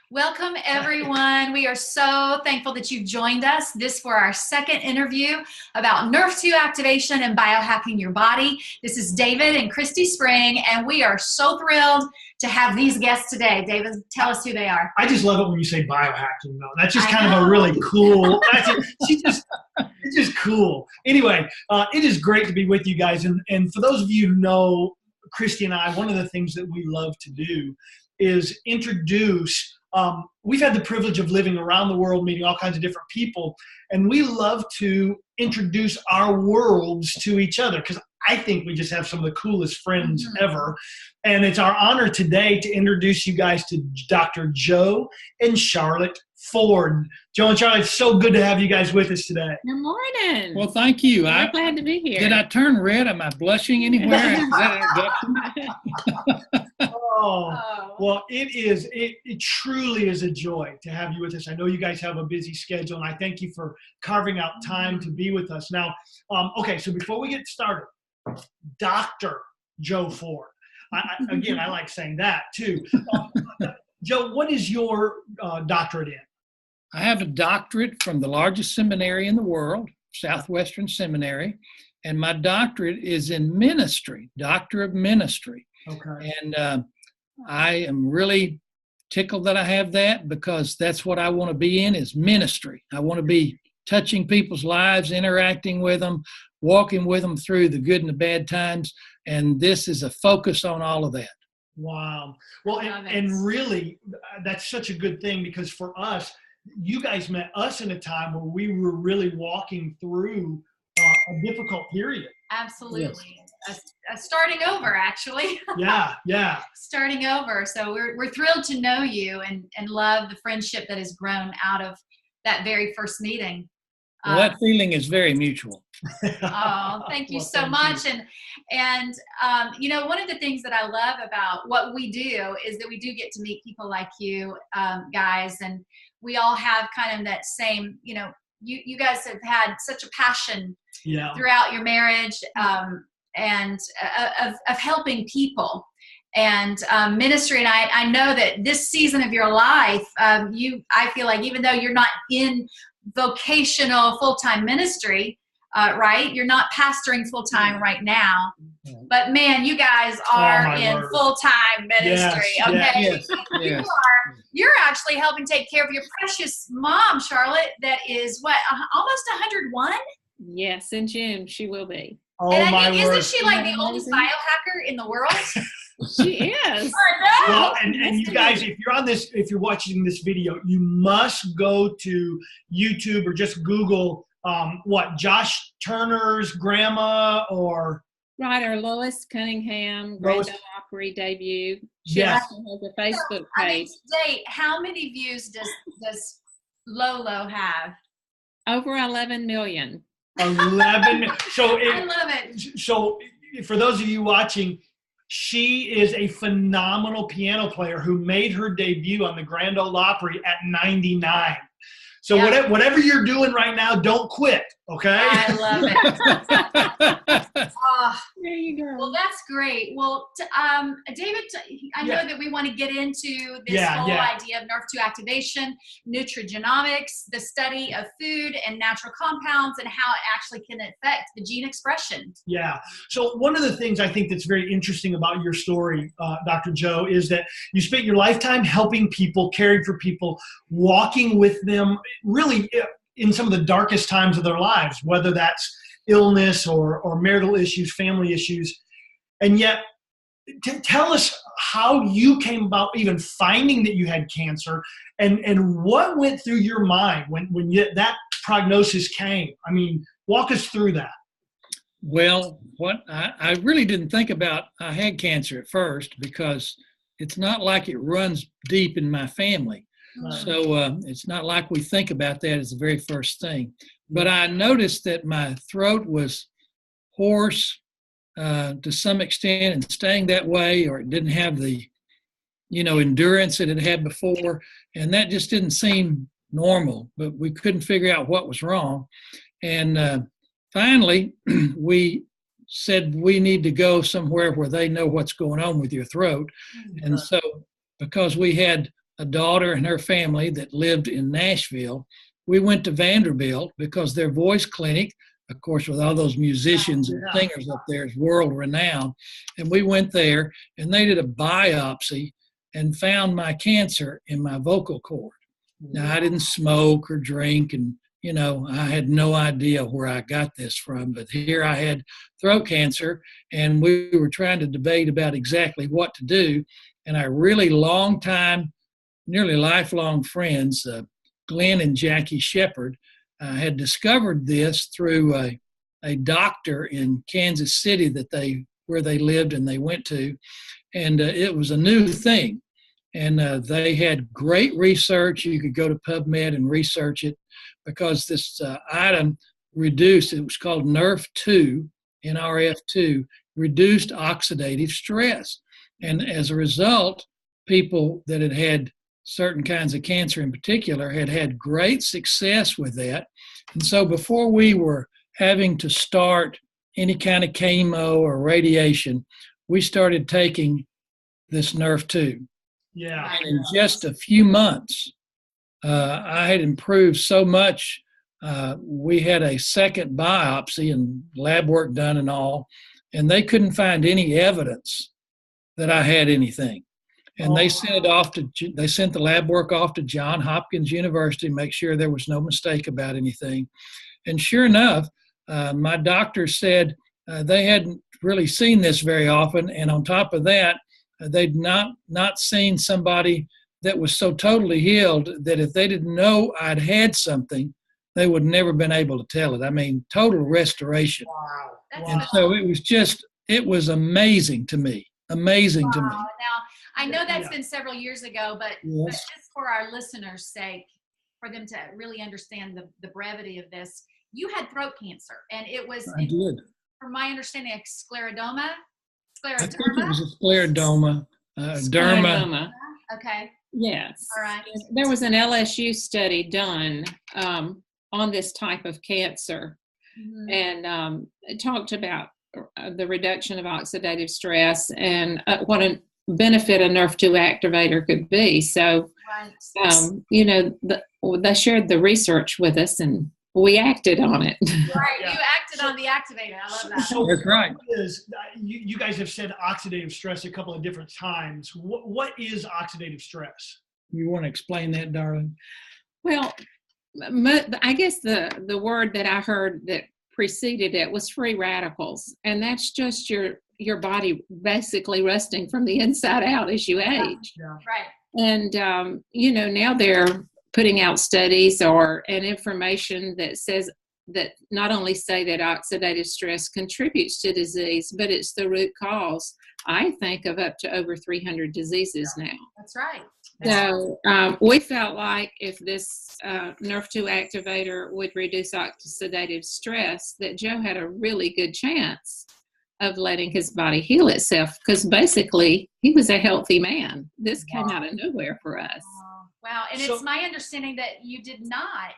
Welcome, everyone. We are so thankful that you've joined us this for our second interview about Nrf2 activation and biohacking your body. This is David and Christy Spring, and we are so thrilled to have these guests today. David, tell us who they are. I just love it when you say biohacking, though. That's just kind of a really cool, it's just cool. Anyway, it is great to be with you guys. And for those of you who know Christy and I, one of the things that we love to do is introduce, we've had the privilege of living around the world, meeting all kinds of different people, and we love to introduce our worlds to each other because I think we just have some of the coolest friends ever. And it's our honor today to introduce you guys to Dr. Joe and Charlotte Ford. Joe and Charlotte, it's so good to have you guys with us today. Good morning. Well, thank you. I'm glad to be here. Did I turn red? Am I blushing anywhere? Well, it truly is a joy to have you with us. I know you guys have a busy schedule, and I thank you for carving out time to be with us. Now, okay, so before we get started, Dr. Joe Ford. Again, I like saying that too. Joe, what is your doctorate in? I have a doctorate from the largest seminary in the world, Southwestern Seminary, and my doctorate is in ministry, Doctor of Ministry. Okay. And I am really tickled that I have that because that's what I want to be in is ministry. I want to be touching people's lives, interacting with them, walking with them through the good and the bad times. And this is a focus on all of that. Wow. Well, and really, that's such a good thing because for us, you guys met us in a time where we were really walking through a difficult period. Absolutely. Yes. Starting over, actually. Yeah. Starting over. So we're thrilled to know you and love the friendship that has grown out of that very first meeting. Well, that feeling is very mutual. Oh, thank you so much. And you know, one of the things that I love about what we do is that we do get to meet people like you guys, and we all have kind of that same, you know, you guys have had such a passion throughout your marriage and of helping people and ministry. And I know that this season of your life, I feel like even though you're not in vocational full-time ministry, right? You're not pastoring full-time right now, but man, you guys are in full-time ministry. Yes, okay. yes. You're actually helping take care of your precious mom, Charlotte, that is what, almost 101? Yes, in June she will be. Oh, and my word. Isn't she like the oldest biohacker in the world? She is. I know. Well, and you guys, if you're watching this video, you must go to YouTube or just Google Josh Turner's grandma or Right, or Lois Cunningham, Grand Ole Opry debut. She also has a Facebook page. Date, how many views does Lolo have? Over 11 million. 11. So I love it. So for those of you watching, she is a phenomenal piano player who made her debut on the Grand Ole Opry at 99. So whatever you're doing right now, don't quit, okay? I love it. There you go. Well, that's great. Well, David, I know that we want to get into this whole idea of Nrf2 activation, nutrigenomics, the study of food and natural compounds, and how it actually can affect the gene expression. Yeah. So one of the things I think that's very interesting about your story, Dr. Joe, is that you spent your lifetime helping people, caring for people, walking with them, really in some of the darkest times of their lives, whether that's illness or marital issues, family issues. And yet, tell us how you came about even finding that you had cancer and what went through your mind when that prognosis came. I mean, walk us through that. Well, I really didn't think about I had cancer at first because it's not like it runs deep in my family. So it's not like we think about that as the very first thing. But I noticed that my throat was hoarse to some extent and staying that way, or it didn't have the, endurance that it had before. And that just didn't seem normal, but we couldn't figure out what was wrong. And finally, we said we need to go somewhere where they know what's going on with your throat. And so because we had a daughter and her family that lived in Nashville. We went to Vanderbilt because their voice clinic, of course, with all those musicians and singers up there, is world renowned. And we went there and they did a biopsy and found my cancer in my vocal cord. Now, I didn't smoke or drink, and, you know, I had no idea where I got this from, but here I had throat cancer, and we were trying to debate about exactly what to do. And our really long time, nearly lifelong friends, Glenn and Jackie Shepard, had discovered this through a doctor in Kansas City where they lived and they went to, and it was a new thing. And they had great research. You could go to PubMed and research it because this item reduced, it was called Nrf2, Nrf2, reduced oxidative stress. And as a result, people that had had certain kinds of cancer in particular had had great success with that. And so before we were having to start any kind of chemo or radiation, we started taking this Nrf2. Yeah. And in just a few months, I had improved so much. We had a second biopsy and lab work done and all, and they couldn't find any evidence that I had anything. And they sent the lab work off to Johns Hopkins University to make sure there was no mistake about anything. And sure enough, my doctor said they hadn't really seen this very often. And on top of that, they'd not seen somebody that was so totally healed that if they didn't know I'd had something, they would never been able to tell it. I mean, total restoration. Wow. And so it was amazing to me. Amazing to me. Now, I know that's been several years ago, but just for our listeners' sake, for them to really understand the brevity of this, you had throat cancer, and it was, from my understanding, a sclerodoma. I think it was a sclerodoma, derma. Okay. Yes. All right. There was an LSU study done on this type of cancer, and it talked about the reduction of oxidative stress and what a benefit a Nrf2 activator could be. So, you know, they shared the research with us, and we acted on it. Right, you acted on the activator. I love that. So that's right. You guys have said oxidative stress a couple of different times. What is oxidative stress? You want to explain that, darling? Well, I guess the word that I heard that preceded it was free radicals, and that's just your body basically rusting from the inside out as you age. Yeah. Right. And you know, now they're putting out studies and information that says that not only say that oxidative stress contributes to disease, but it's the root cause, I think, of up to over 300 diseases now. That's right. So we felt like if this Nrf2 activator would reduce oxidative stress, that Joe had a really good chance of letting his body heal itself, because basically he was a healthy man. This came out of nowhere for us. Wow. And it's my understanding that you did not,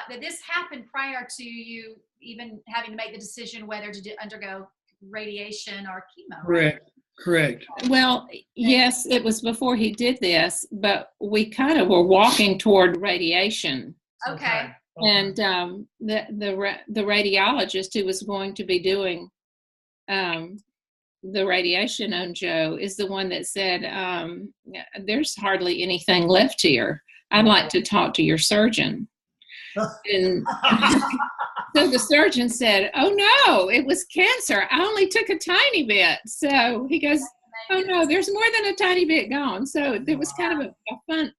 that this happened prior to you even having to make the decision whether to undergo radiation or chemo. Correct. Well, yes, it was before he did this, but we kind of were walking toward radiation. Okay. And the radiologist who was going to be doing the radiation on Joe is the one that said, there's hardly anything left here. I'd like to talk to your surgeon. And so the surgeon said, oh no, it was cancer. I only took a tiny bit. So he goes, oh no, there's more than a tiny bit gone. So there was kind of a fun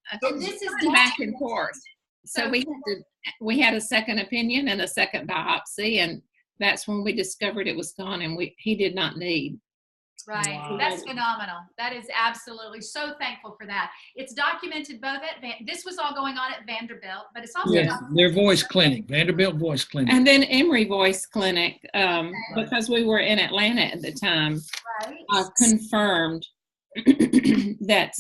back and forth. So we had a second opinion and a second biopsy, and that's when we discovered it was gone, and he did not need. Right. Wow. That's phenomenal. That is absolutely so thankful for that. It's documented both this was all going on at Vanderbilt, but it's also their voice clinic, Vanderbilt Voice Clinic. And then Emory Voice Clinic, because we were in Atlanta at the time, confirmed that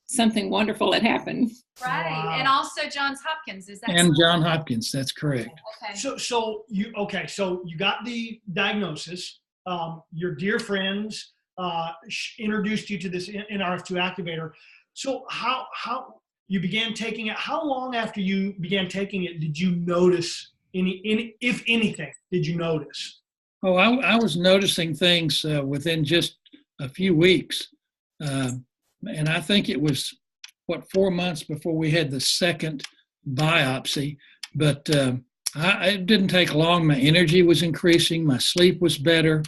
something wonderful had happened. Right. Wow. And also Johns Hopkins, is that And Johns Hopkins, that's correct. Okay. So you got the diagnosis. Your dear friends introduced you to this Nrf2 activator. So how you began taking it? How long after you began taking it did you notice any, if anything, did you notice? Oh, I was noticing things within just a few weeks. And I think it was, 4 months before we had the second biopsy. But it didn't take long. My energy was increasing. My sleep was better.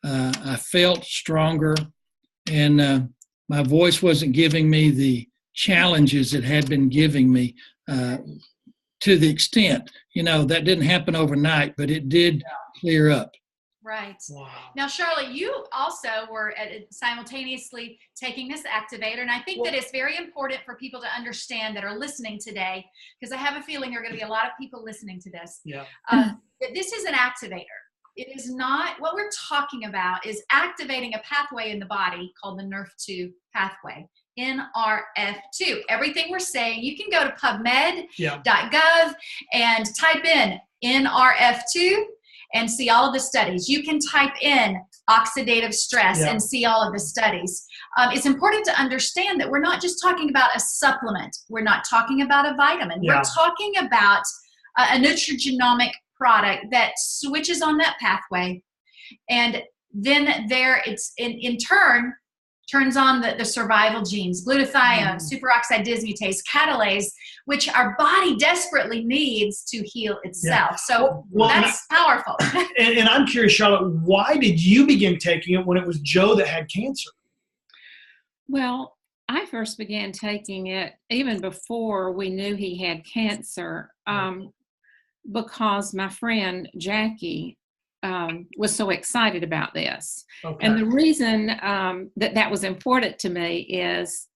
I felt stronger. And my voice wasn't giving me the challenges it had been giving me to the extent, that didn't happen overnight, but it did clear up. Right. Wow. Now, Charlotte, you also were simultaneously taking this activator. And I think that it's very important for people to understand that are listening today, because I have a feeling there are going to be a lot of people listening to this. Yeah. That this is an activator. It is not, what we're talking about is activating a pathway in the body called the Nrf2 pathway. Nrf2. Everything we're saying, you can go to pubmed.gov and type in Nrf2 and see all of the studies. You can type in oxidative stress and see all of the studies. It's important to understand that we're not just talking about a supplement. We're not talking about a vitamin. We're talking about a nutrigenomic product that switches on that pathway. And then it's in turn turns on the survival genes, glutathione, superoxide dismutase, catalase, which our body desperately needs to heal itself. So that's powerful. And I'm curious, Charlotte, why did you begin taking it when it was Joe that had cancer? Well, I first began taking it even before we knew he had cancer, because my friend Jackie was so excited about this. Okay. And the reason that was important to me is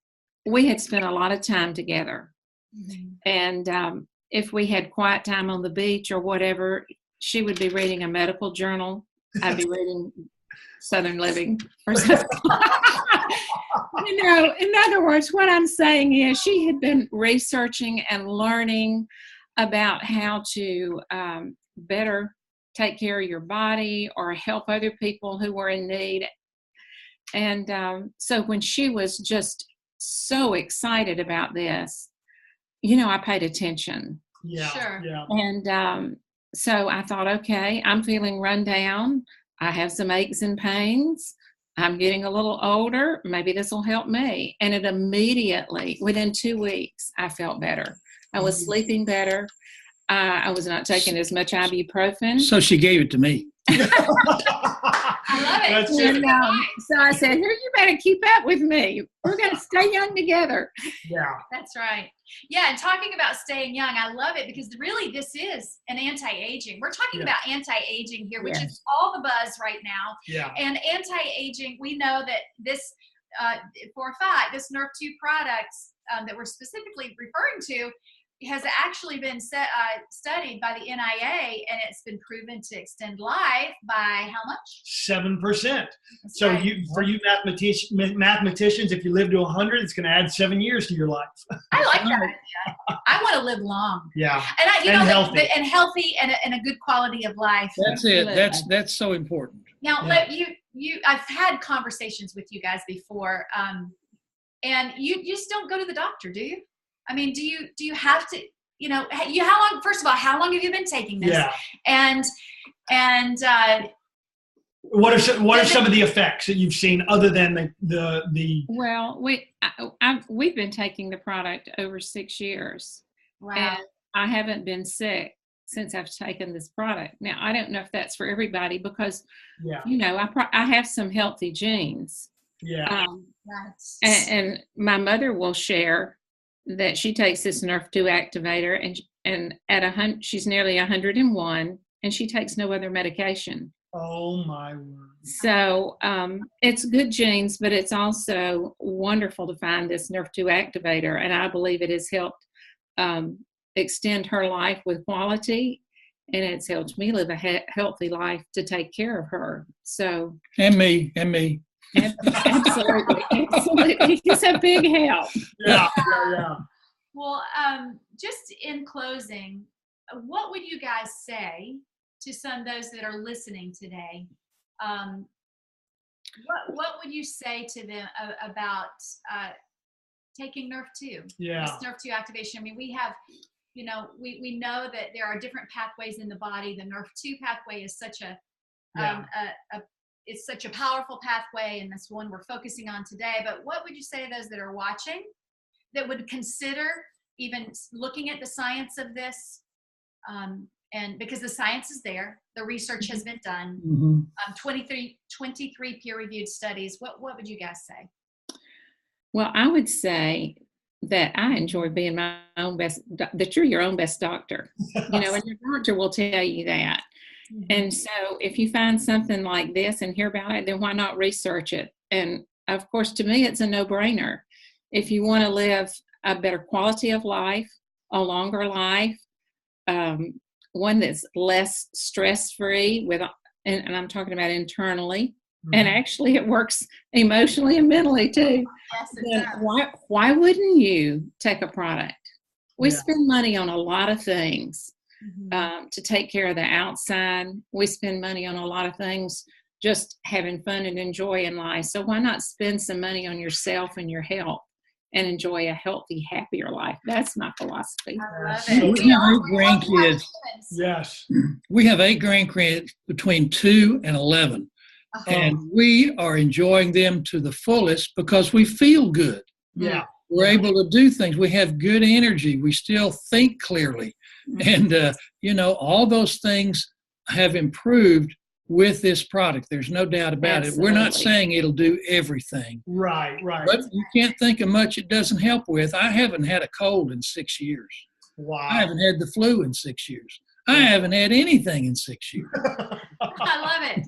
we had spent a lot of time together. Mm-hmm. And if we had quiet time on the beach or whatever, she would be reading a medical journal. I'd be reading Southern Living or something. In other words, what I'm saying is she had been researching and learning about how to better take care of your body or help other people who were in need. And so when she was just so excited about this, I paid attention. Yeah. Sure. Yeah. And so I thought, okay, I'm feeling run down. I have some aches and pains. I'm getting a little older. Maybe this will help me. And it immediately, within 2 weeks, I felt better. I was sleeping better. I was not taking as much ibuprofen. So she gave it to me. I love it. And, so I said, here, you better keep up with me. We're going to stay young together. Yeah. That's right. Yeah, and talking about staying young, I love it because really this is an anti-aging. We're talking about anti-aging here, which is all the buzz right now. Yeah. And anti-aging, we know that this, for a fact, this Nrf2 product that we're specifically referring to has actually been studied by the NIA, and it's been proven to extend life by how much? 7%. So for you mathematicians, if you live to 100, it's going to add 7 years to your life. I like that idea. I want to live long. Yeah. And healthy. And healthy and a good quality of life. That's it. That's so important. Now, I've had conversations with you guys before, and you just don't go to the doctor, do you? I mean, do you have to, how long, first of all, how long have you been taking this? Yeah. And what are some of the effects that you've seen other than the Well, we've been taking the product over 6 years. Wow. And I haven't been sick since I've taken this product. Now, I don't know if that's for everybody because, I have some healthy genes. Yeah. And my mother will share that she takes this Nrf2 activator and at she's nearly 101 and she takes no other medication. Oh my word. So it's good genes, but it's also wonderful to find this Nrf2 activator, and I believe it has helped extend her life with quality, and it's helped me live a healthy life to take care of her. So and me. Absolutely. It's a big help. Yeah. Well, just in closing, what would you guys say to those that are listening today? What would you say to them about taking Nrf2. Yeah. This Nrf2 activation. I mean, we have, you know, we know that there are different pathways in the body. The Nrf2 pathway is such it's such a powerful pathway, and that's one we're focusing on today. But what would you say to those that are watching that would consider even looking at the science of this? And because the science is there, the research has been done, 23 peer-reviewed studies. What would you guys say? Well, I would say that I enjoy being my own best, that you're your own best doctor, you know, and your doctor will tell you that. And so if you find something like this and hear about it, then why not research it? And of course, to me, it's a no-brainer. If you want to live a better quality of life, a longer life, one that's less stress-free, and I'm talking about internally, and actually it works emotionally and mentally too. Yes, it does. Why wouldn't you take a product? We spend money on a lot of things to take care of the outside. We spend money on a lot of things just having fun and enjoying life. So why not spend some money on yourself and your health and enjoy a healthy, happier life? That's my philosophy. I love So it. we have 8 grandkids. Yes. We have 8 grandkids between 2 and 11. And we are enjoying them to the fullest because we feel good. Yeah. We're able to do things. We have good energy. We still think clearly. And, you know, all those things have improved with this product. There's no doubt about it. We're not saying it'll do everything. Right. But you can't think of much it doesn't help with. I haven't had a cold in 6 years. Wow. I haven't had the flu in 6 years. I haven't had anything in 6 years. I love it.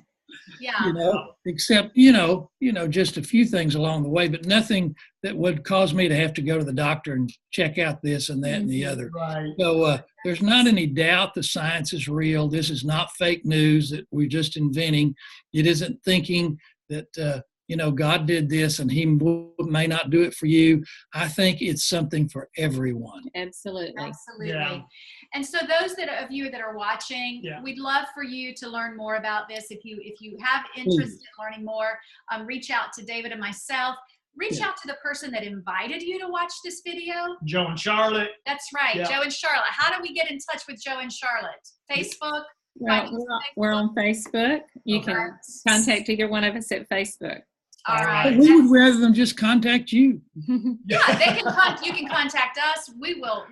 Yeah. You know, except, you know, just a few things along the way, but nothing that would cause me to have to go to the doctor and check out this and that and the other. Right. So there's not any doubt the science is real. This is not fake news that we're just inventing. It isn't thinking that, you know, God did this and he may not do it for you. I think it's something for everyone. Absolutely. Absolutely. Yeah. And so those of you that are watching, we'd love for you to learn more about this. If you have interest in learning more, reach out to David and myself. Reach out to the person that invited you to watch this video. Joe and Charlotte. That's right, Joe and Charlotte. How do we get in touch with Joe and Charlotte? Facebook? Well, we're on Facebook. You can contact either one of us at Facebook. All right. We would rather them just contact you. Yeah, you can contact us. We will.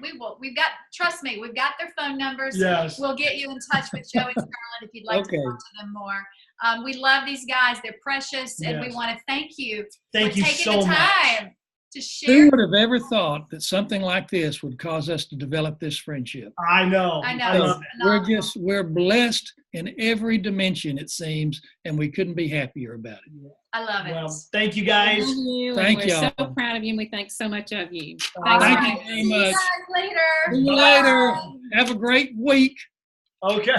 Trust me, we've got their phone numbers. Yes. We'll get you in touch with Joe and Charlotte if you'd like to talk to them more. We love these guys. They're precious, and we want to thank you for taking the time to share. Who would have ever thought that something like this would cause us to develop this friendship? I know. We're blessed in every dimension, it seems, and we couldn't be happier about it. I love it. Well, thank you guys. Thank you. We're so proud of you, and we think so much of you. Thank you very much. See you guys later. See you later. Have a great week. Okay.